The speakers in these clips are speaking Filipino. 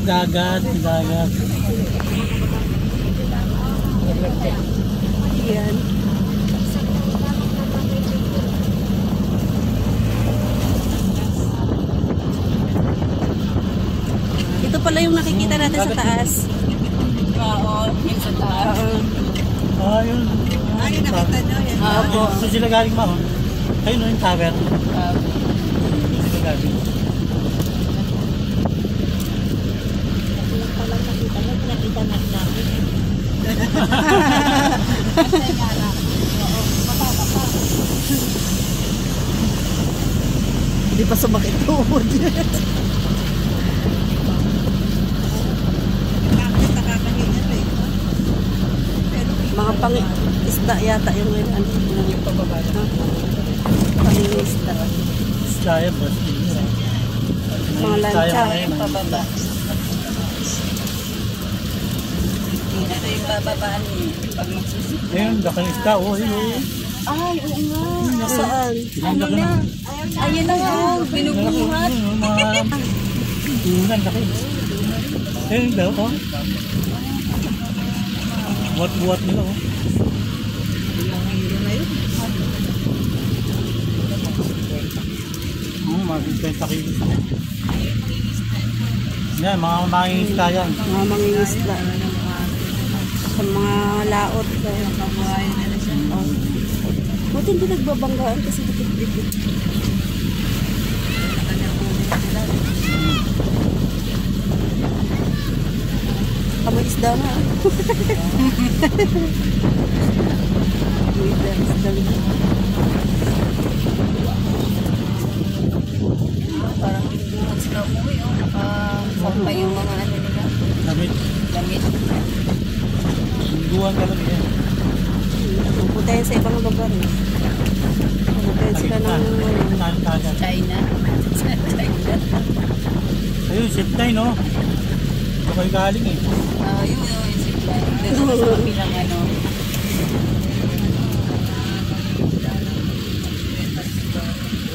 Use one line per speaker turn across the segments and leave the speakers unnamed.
dagat.
Yan. Ito pala yung nakikita natin sa taas.
Oo, yung sa taas.
Yun.
Yung nakita nyo yan.
So sila galing ba? Ayun yung tower. Sila galing.
Nakita natin.
Hindi pa sumakit tuhod. Mga pang-isda yata yung yung pababa. Pang-isda.
Kaya ba?
Mga lancha.
Pababa. Ito yung bababaan niya. Pag magsusunod.
Ayun, dakalista. Ayun.
Ay, oo nga.
Saan?
Ano na? Ayun na nga. Binubuhat.
Tunan, laki. Ayun daw, buat-buat nila, mga 50 kilos. Yan, mga mangingisda yan.
Mga mangingisda. Sa mga laot. Buti hindi nagbabanggaan kasi dikit-dikit. Kamoy isda na.
Parang binubuhat sila umuwi. Nakasampay yung mga ano nila.
Damit. Lingguan talaga yan.
Puputayan sa ibang lugar. Puputayan sila ng
China.
Ayun, zip-9, no? Ito kayo galing, eh.
Yung zipline. Dito sa kabilang ano.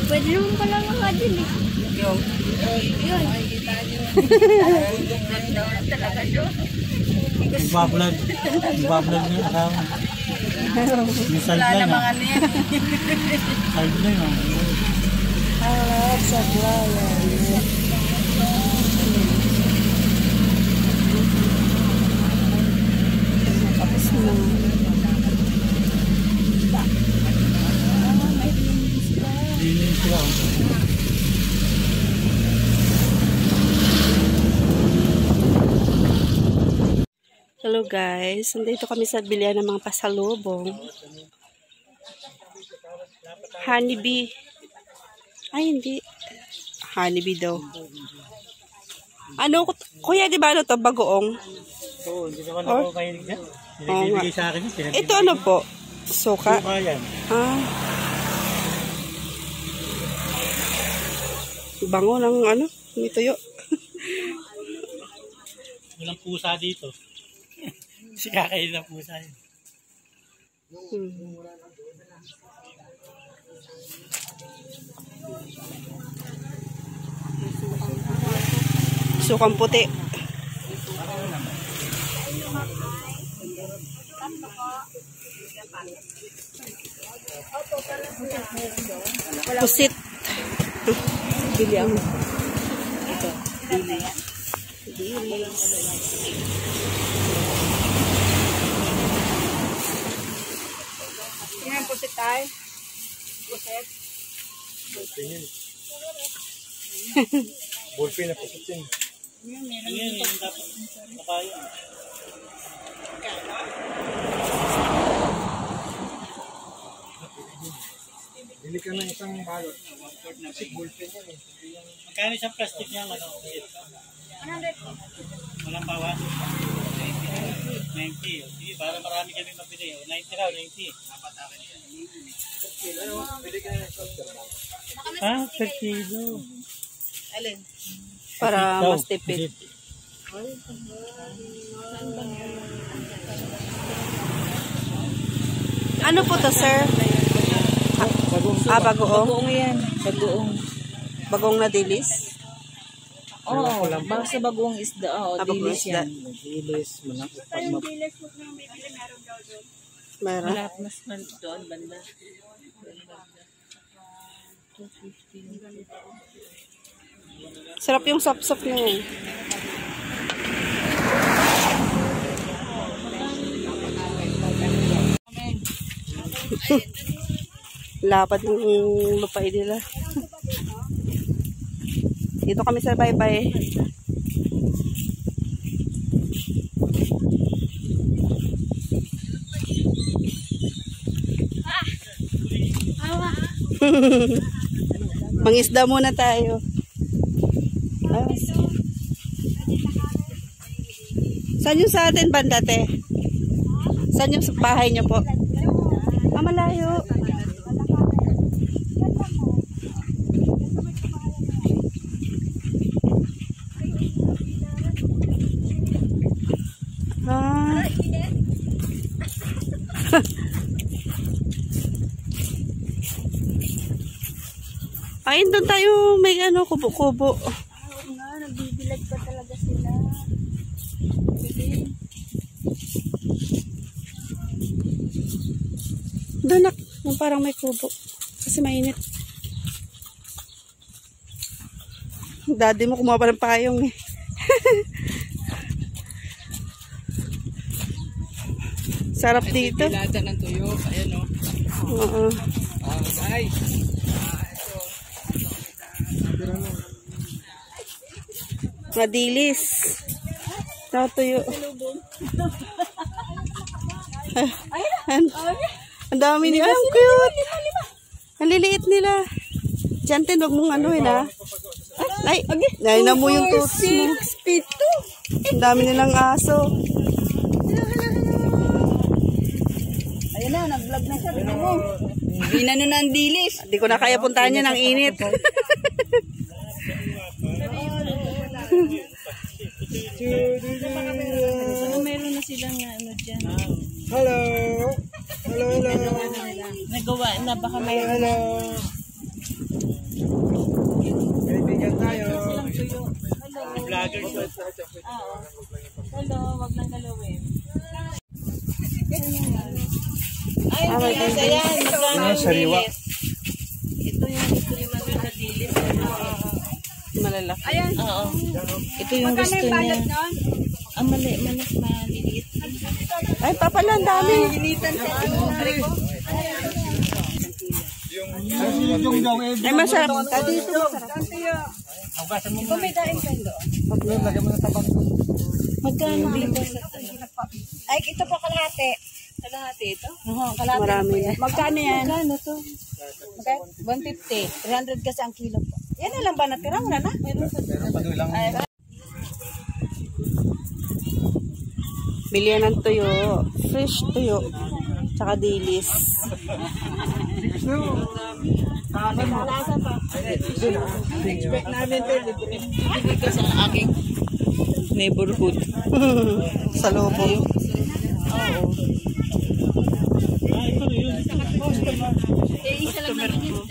Pwede naman pala mga din, eh.
Yung.
Nagbablog niya asawa. May sideline,
Wala namang ano yan.
Sideline,
Tapos na.
Linis sila,
Hello guys, nandito kami sa bilihan ng mga pasalubong. Honeybee. Ay, hindi. Honeybee daw. Ano, kuya, di ba ano to? Bagoong?
Oo, hindi naman ako mahilig dyan. Binibigay sa akin yun.
Ito ano po? Suka?
Suka yan.
Bango ng ano? May tuyo.
Walang pusa dito. Kasi kakain ng pusa yun.
Sukang puti. Pusit. Bili ako. Ito. Dilis.
Yan, pusit tayo. Pusit.
Ballpen na pusit yun. Yan, dapat nakaya. Bili ka ng isang balot. Kasi ballpen yan eh. Magkano isang plastic niya? 100. Walang bawas. 90. Sige, para marami kami mabili. 90 raw, 90. Per kilo.
Alin?
Para mas tipid. Ano po to, sir?
Bagong.
Bagoong.
Bagoong yan. Bagoong.
Bagong na dilis.
Oo, basta bagong isda. Oo,
Bagong
dilis
isda.
yan.
Dilis, manakot pag
Meron.
Wala, mas doon, banda.
Sarap yung sop-sop niya eh. Lapad yung lupay nila. Dito kami sa baybay. Mangisda muna tayo. Saan yung sa atin banda, te? Saan yung bahay niyo po? Malayo. Ayun doon tayo may ano, kubo-kubo.
Oo nga, nagbibilag pa talaga sila.
Doon na, yung parang may kubo. Kasi mainit. Daddy mo kumuha pa ng payong eh. Sarap dito.
Pilata ng tuyo. Ayan o.
Oo.
Guys.
Madilis. Natuyo. Ang dami nila. Ang cute. Ang liliit nila. Jantin, wag mong ano yun ha. Ay, na mo yung tutos mo. Ang dami nilang aso.
Ayun na, nag-vlog na siya. Tignan mo. Ginano na ang dilis.
Hindi ko na kaya puntahan niya ng init.
Meron na silang ano dyan.
Hello! Hello, hello!
Nagawa na baka may
Hello! Kaibigan tayo.
vlogger. Hello, wag nang galawin. Ay, yes, ayan. Magkano yung
Sariwa.
dilis? Ito yung gusto ni Manuel na dilis.
Malalaki.
Ayan.
Oo. Ito yung gusto niya. Maliliit.
Ay, papala, ang dami.
Initan siya.
Yung
Ay, masarap.
Hugasan mo muna.
May daing kayo doon.
Lagyan mo na tabang.
Magkano dito sa
Ay, ito po kalahati.
kalahati ito?
Oo, kalahati.
Marami na.
Magkano yan?
Magkano to?
Okay? 150. 300 kasi ang kilo po. Yan na lang ba natira? Wala na? Meron pa.
Meron pa doon lang.
Bilihan ng tuyo. Fresh tuyo. Tsaka dilis.
Kalasa pa.
Expect namin ito. Bibigay ka sa aking neighborhood.
Sa lobong.
Oo.
Isa lang naman yun.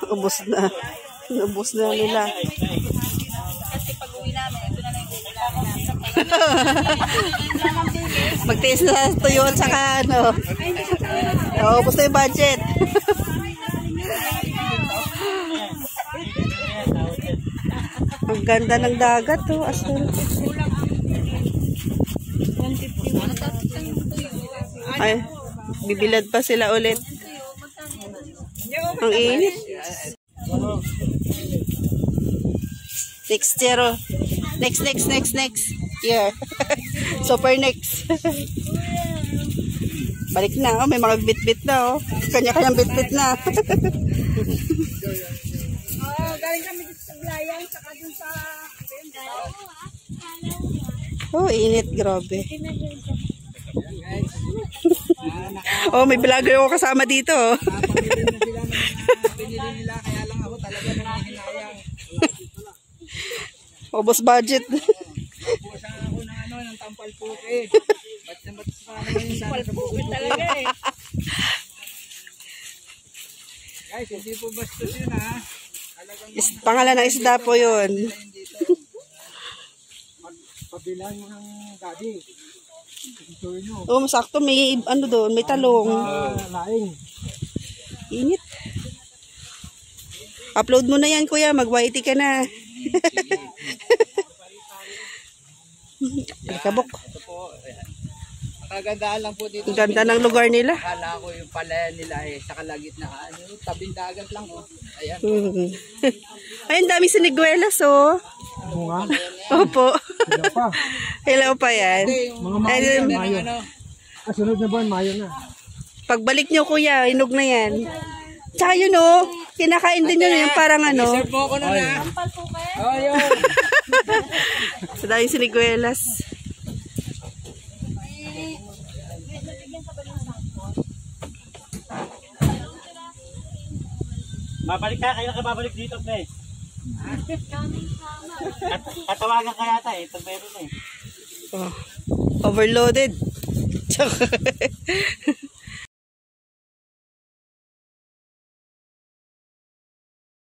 Ubus na. Ubus na nila.
Kasi pag uwi namin, ito na lang yung ulam.
Magtiis na sa tuyo at saka ano. Ubus na yung budget. Ang ganda ng dagat oh. Asal. Ay, bibilad pa sila ulit. Ang init. 6-0. Next. Here. Super next. Balik na. Oh, may mga bit-bit na. Oh. Kanya-kanyang bit-bit na.
Galing kami dito sa Blayan, saka dun sa...
Oh, init. Grabe. Oh, may vlogger ako kasama dito.
Pinili nila, kaya lang ako talaga nangihinayang.
Ubos budget.
Busan ako ng ano, ng tampal puke. Ba't pa naman yung sana sa puke talaga eh.
Guys, hindi po bastos yun ha.
Pangalan ng isda po yun.
Pabilan mo ng gabi. Ito nyo.
Oh, masakto. May ano doon, may talong.
Laing.
Init. Upload mo na yan, kuya. Mag-YT ka na. Kabok.
Ito po. Kagandaan lang po dito.
Ang ganda ng lugar nila.
Akala ko yung palayan nila sa kalagitnaan. Tabing dagat lang oh. Ayan.
Ay, ang daming siniguelas, oh.
Oo nga.
Opo.
Hello pa.
Hello pa yan.
Mga Mayo. Sunod na buwan, Mayo na.
Pagbalik nyo, kuya, inog na yan. Tsaka yun, oh. Kinakain din yun, yung parang ano.
Serve mo ko na na. Oh, yun.
Sa daming siniguelas.
Babalik ka, kailan ka babalik dito, Fred? Katawagan ka yata eh, pag meron eh.
Oh. Overloaded.